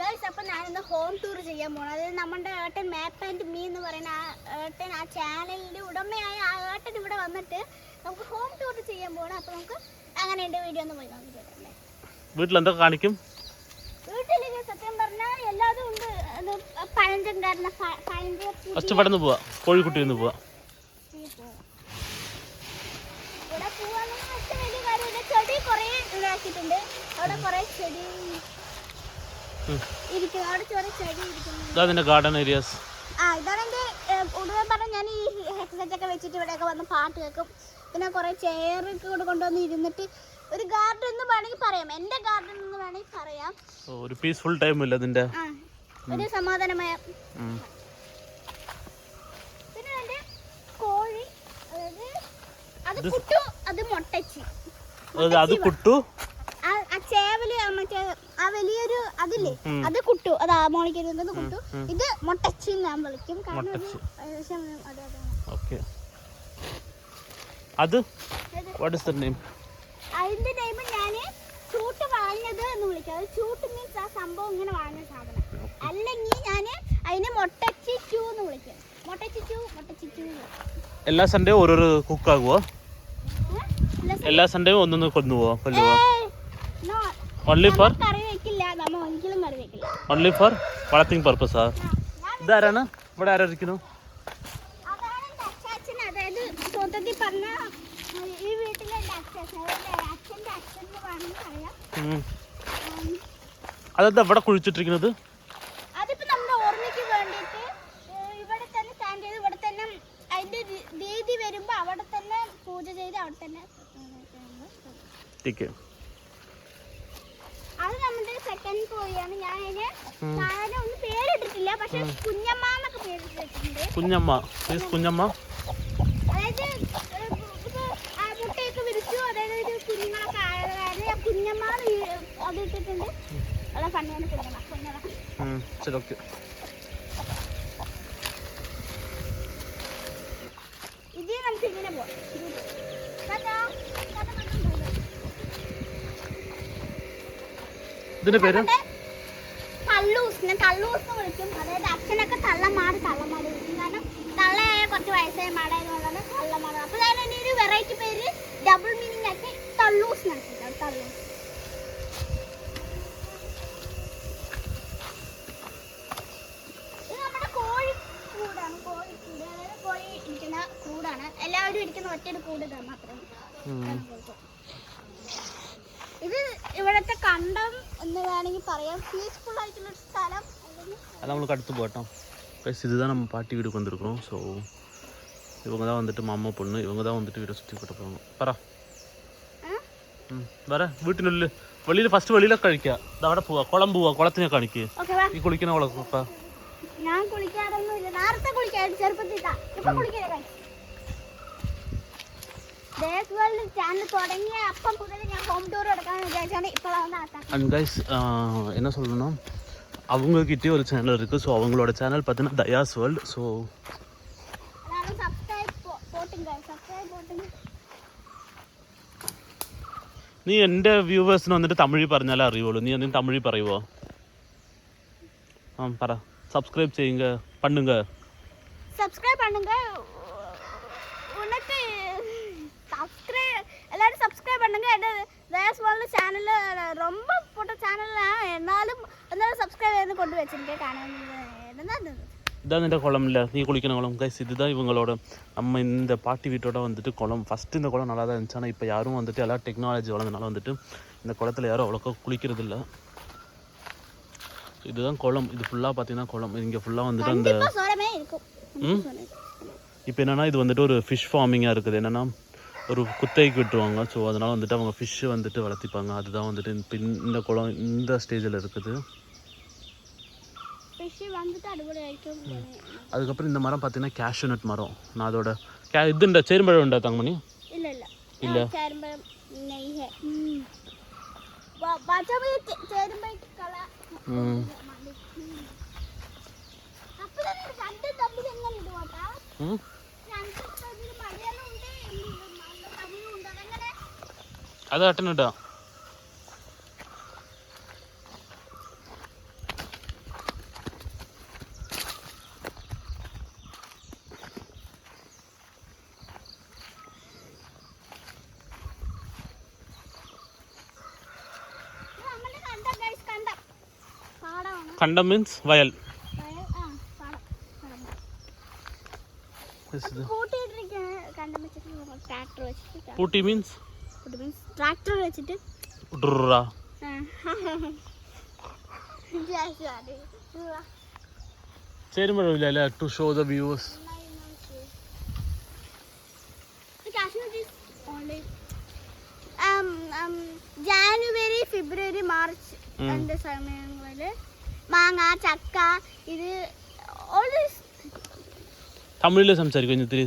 Guys, അപ്പോൾ ഞാനിന്ന് home tour ചെയ്യാൻ പോകണം. അതായത് നമ്മുടെ ഏട്ടൻ മാപ്പ് ആൻഡ് മീ എന്ന് പറയുന്ന ഏട്ടൻ, ആ ചാനലിൻ്റെ ഉടമയായ ആ ഏട്ടൻ ഇവിടെ വന്നിട്ട് നമുക്ക് ഹോം ടൂർ ചെയ്യാൻ പോകണം. അപ്പോൾ നമുക്ക് അങ്ങനെ എൻ്റെ വീഡിയോ ഒന്ന് പോയി നോക്കിയിട്ടല്ലേ. വീട്ടിൽ എന്തൊക്കെ കാണിക്കും? വീട്ടിൽ സത്യം പറഞ്ഞാൽ എല്ലാതും ഉണ്ട്. പഴഞ്ചൻകാരന ഫസ്റ്റ് പെട്ടെന്ന് പോവാ, കോഴിക്കുട്ടിയിൽ നിന്ന് പോവാ. ഇവിടെ പോവാന്ന് വെച്ചാൽ വലിയ കാര്യമില്ല. ചെടി കുറേ ഇതാക്കിയിട്ടുണ്ട്. അവിടെ കുറേ ചെടി ഇരിക്കുന്നു. അവിടെ ചെറിയ ചെടി ഇരിക്കുന്നു. Garden areas. ഇതാണ് എൻ്റെ ഉടനെ പറഞ്ഞാൽ ഞാൻ ഈ ഹെഡ്സെറ്റൊക്കെ വെച്ചിട്ട് ഇവിടെയൊക്കെ വന്ന് പാട്ട് കേൾക്കും. പിന്നെ കുറേ ചെയറൊക്കെ കൂടെ കൊണ്ടുവന്ന് ഇരുന്നിട്ട് ഒരു ഗാർഡൻ എന്ന് വേണമെങ്കിൽ പറയാം. എൻ്റെ ഗാർഡൻ എന്ന് വേണമെങ്കിൽ പറയാം. ഒരു പീസ്ഫുൾ ടൈം ഇല്ല അതിൻ്റെ, ഒരു സമാധാനമായ. പിന്നെ എൻ്റെ കോഴി, അതായത് അത് കുട്ടു, അത് മൊട്ടച്ചി. അത് കുട്ടു, ആ ചേവല് മറ്റേ ആ വലിയൊരു അതില്ലേ, അത് കുട്ടു. അതാ മോളിക്ക് ഇരുന്നത് കുട്ടു. ഇത് മൊട്ടച്ചി ഞാൻ വിളിക്കും. അതിന്റെ നെയിം ഞാൻ ചൂട്ട് വാങ്ങിയത് എന്ന് വിളിക്കാം. അത് ചൂട്ട് മീൻസ് ആ സംഭവം ഇങ്ങനെ വാങ്ങിയ സാധനം. അല്ലെങ്കിൽ ഞാൻ അതിന് മൊട്ടച്ചി ചൂ എന്ന് വിളിക്കും. മൊട്ടച്ചി ചൂ, മൊട്ടച്ചി ചൂ. എല്ലാ സൺഡേയും ഓരോരോ കുക്കാകുവോ? എല്ലാ സൺഡേയും ഒന്നൊന്ന് കൊണ്ടുപോവോ? Only for വളർത്തിങ് പർപ്പസാ? ഇതാരാണ് ഇവിടെ? ആരായിരിക്കുന്നു? അതെന്താ ഇവിടെ കുഴിച്ചിട്ടിരിക്കുന്നത്? അതിപ്പോ നമ്മുടെ ഓർമ്മയ്ക്ക് വേണ്ടിയിട്ട് ഇവിടെ തന്നെ സ്റ്റാൻഡ് ചെയ്ത് ഇവിടെ തന്നെ അതിന്റെ രീതി വരുമ്പോ അവിടെ തന്നെ പൂജ ചെയ്ത് അവിടെ തന്നെ. അത് നമ്മുടെ സെക്കൻഡ് കോഴിയാണ്. ഞാൻ അതിന് സാധാരണ ഒന്നും പേരിട്ടിട്ടില്ല, പക്ഷെ കുഞ്ഞമ്മ എന്നൊക്കെ പേരിട്ടിട്ടുണ്ട്. കുഞ്ഞമ്മ, കുഞ്ഞമ്മ. അതായത് മുട്ടയൊക്കെ വിരിച്ചു, അതായത് കുഞ്ഞുങ്ങളൊക്കെ ആയത് കാരണം കുഞ്ഞമ്മ അത് ഇട്ടിട്ടുണ്ട്. വളരെ ഫണ്ണിയാണ് കുഞ്ഞമ്മ. ഇത് നമുക്ക് ഇങ്ങനെ പോവാം. ഇതിന്റെ പേര് തള്ളൂസ്. ഞാൻ തള്ളൂസ് എന്ന് വിളിക്കും. അതായത് അച്ഛനൊക്കെ തള്ളമാട് വിളിക്കും. കാരണം തള്ളയായ കുറച്ച് വയസ്സായ മാടായതുകൊണ്ടാണ് തള്ളമാട്. അപ്പോൾ ഞാൻ എൻ്റെ ഒരു വെറൈറ്റി പേര് ഡബിൾ മീനിങ് ആക്കി തള്ളൂസ് നടത്തിയിട്ടാണ്. തള്ളൂസ്. ഇത് നമ്മുടെ കോഴിക്കൂടാണ്. കോഴിക്കൂട്, അതായത് കോഴി ഇരിക്കുന്ന കൂടാണ്. എല്ലാവരും ഇരിക്കുന്ന ഒറ്റയൊരു കൂട് മാത്രമേ. ഇത് ഇവിടത്തെ കണ്ടം എന്ന് വേണമെങ്കിൽ പറയാം. പീസ്ഫുൾ ആയിട്ടുള്ള ഒരു സ്ഥലം. அது நம்மளுக்கு அடுத்து போட்டோம். இதுதான் நம்ம பாட்டி வீடுக்கு வந்திருக்கிறோம். ஸோ இவங்க தான் வந்துட்டு மாமா பொண்ணு. இவங்க தான் வந்துட்டு வீடை சுற்றி கொட்ட போவாங்க. പറ വര. വീട്ടിനുള്ളിൽ വെളിയിൽ ഫസ്റ്റ് വെളിയിലെ കഴിക്കുക. അവിടെ പോവാ, കുളം പോവാ, കുളത്തിനെ കാണിക്കുക. ഈ കുളിക്കുന്ന കുളപ്പാ. ഞാൻ കുളിക്കാറൊന്നുമില്ല. നേരത്തെ കുളിക്കായിരുന്നു ചെറുപ്പത്തിൽ. ഇപ്പൊ കുളിക്കില്ല. சேனல் தொடங்கிய அப்ப முதல்ல நான் ஹோம் டூர் எடுக்கலாம்னு விசாரிச்சேன். இப்போலாம் அண்ட் கைஸ் என்ன சொல்லணும்னா அவங்கக்கிட்டே ஒரு சேனல் இருக்குது. ஸோ அவங்களோட சேனல் பார்த்தீங்கன்னா தயாஸ் வேர்ல்டு. ஸோ எல்லாரும் சப்ஸ்கிரைப் போட்டுங்க. നീ എൻ്റെ വ്യൂവേഴ്സിന് വന്നിട്ട് തമിഴ് പറഞ്ഞാലേ അറിയുള്ളൂ. നീ എന്തെങ്കിലും തമിഴ് പറയുമോ? പറ. സബ്സ്ക്രൈബ് ചെയ്യുക, പണ്ണുങ്ക. സബ്സ്ക്രൈബ് പണ്ണുങ്ക. ഉനക്ക് எல்லாரும் சப்ஸ்கிரைப் பண்ணுங்க. தயாஸ் வேர்ல்டு சேனல் ரொம்ப போட்ட சேனல். എന്നാലും സബ്സ്ക്രൈബ് ചെയ്ത് കൊണ്ട് വെച്ചിരിക്കേ. കാണാൻ இதான் இந்த குளம் இல்லை, நீ குளிக்கிற குளம். கைஸ் இதுதான் இவங்களோட நம்ம இந்த பாட்டி வீட்டோட வந்துட்டு குளம். ஃபஸ்ட்டு இந்த குளம் நல்லா தான் இருந்துச்சு. ஆனால் இப்போ யாரும் வந்துட்டு எல்லாம் டெக்னாலஜி வளர்ந்தனால வந்துட்டு இந்த குளத்தில் யாரும் அவ்வளோக்கா குளிக்கிறது இல்லை. இதுதான் குளம். இது ஃபுல்லாக பார்த்தீங்கன்னா குளம். இங்கே ஃபுல்லாக வந்துட்டு அந்த இப்போ என்னென்னா இது வந்துட்டு ஒரு ஃபிஷ் ஃபார்மிங்காக இருக்குது. என்னென்னா ஒரு குத்தைக்கு விட்டுருவாங்க. ஸோ அதனால் வந்துட்டு அவங்க ஃபிஷ்ஷு வந்துட்டு வளர்த்திப்பாங்க. அதுதான் வந்துட்டு இந்த குளம் இந்த ஸ்டேஜில் இருக்குது. அதுக்கப்புறம் இந்த மரம் பார்த்தீங்கன்னா கேஷ்யூ நட் மரம். நான் அதோட இதுண்ட சேரும்பழம் உண்டா தங்கமணி? இல்லை അത് കട്ടനിട്ടാ. കണ്ടം മീൻസ് വയൽ. പൂട്ടി മീൻസ് ട്രാക്ടർ വെച്ചിട്ട് ചേരുമ്പോഴില്ല അല്ലേ to show the viewers. January February March എന്റെ സമയങ്ങളില് മാങ്ങ ചക്ക ഇത് തമിഴിൽ സംസാരിക്കും ഇത്തിരി,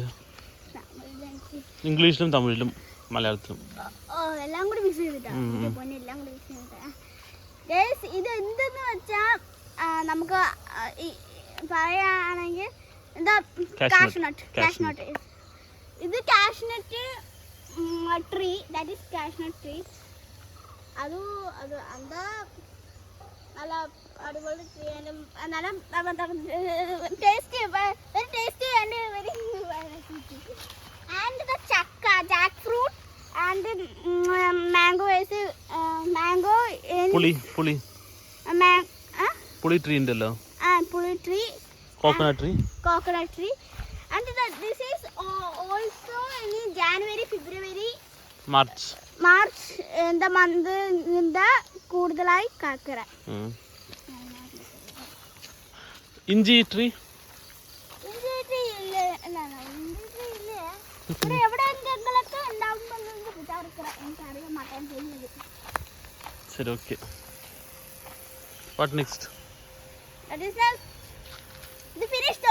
ഇംഗ്ലീഷിലും തമിഴിലും മലയാളത്തിലും എല്ലാം കൂടി മിക്സ് ചെയ്തിട്ടാണ് എല്ലാം കൂടി മിക്സ് ചെയ്തിട്ടാ. ഇത് എന്തെന്ന് വെച്ചാ നമുക്ക് പറയുകയാണെങ്കിൽ എന്താ കാഷ്നട്ട്. ഇത് cashew nut tree, that is cashew nut tree. അത് എന്താ നല്ല അടിപൊളി ട്രീ, നല്ല tasty, very tasty and very and the chakka, jackfruit and mango is mango puli tree ഉണ്ടല്ലോ, puli tree, coconut tree and this is also in January February March in the month in the കൂടുതലായി കാക്കറ. ഇഞ്ചി tree ഇല്ല ഇവിടെ എവിടെ എന്തെങ്കിലൊക്കെ ഉണ്ടാവുമെന്ന് വിചാരിക്കണം, എനിക്കറിയാൻ മാറ്റാൻ ചെയ്യുന്നത്. ശരി, okay. What next? That is the finished